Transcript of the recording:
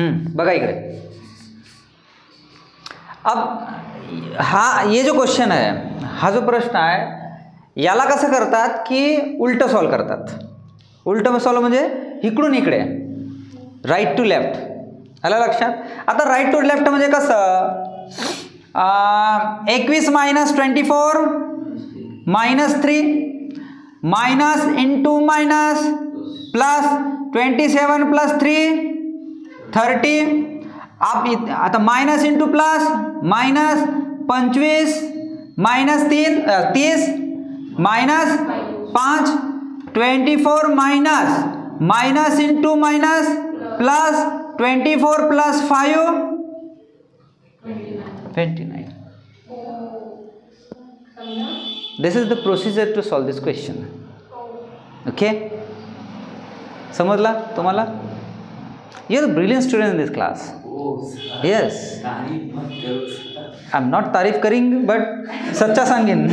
बघा इकडे. अब हा ये जो क्वेश्चन आहे, हा जो प्रश्न आहे, याला कसं करतात की उलटं सॉल्व करतात. उलटं सॉल्व म्हणजे इकडून इकडे, राईट टू लेफ्ट. आलं लक्षात. आता राईट टू लेफ्ट म्हणजे कसं, 21 minus 24 minus 3 minus into minus plus 27 plus 3 30. आप आता minus into plus minus 25 minus 30 minus 5 24 minus minus into minus plus 24 plus 5 29. This is the procedure to solve this question. Okay? समजला तुम्हाला? You are a brilliant student in this class. Yes. I'm not तारीफ करेंगे but सच्चा सांगेन.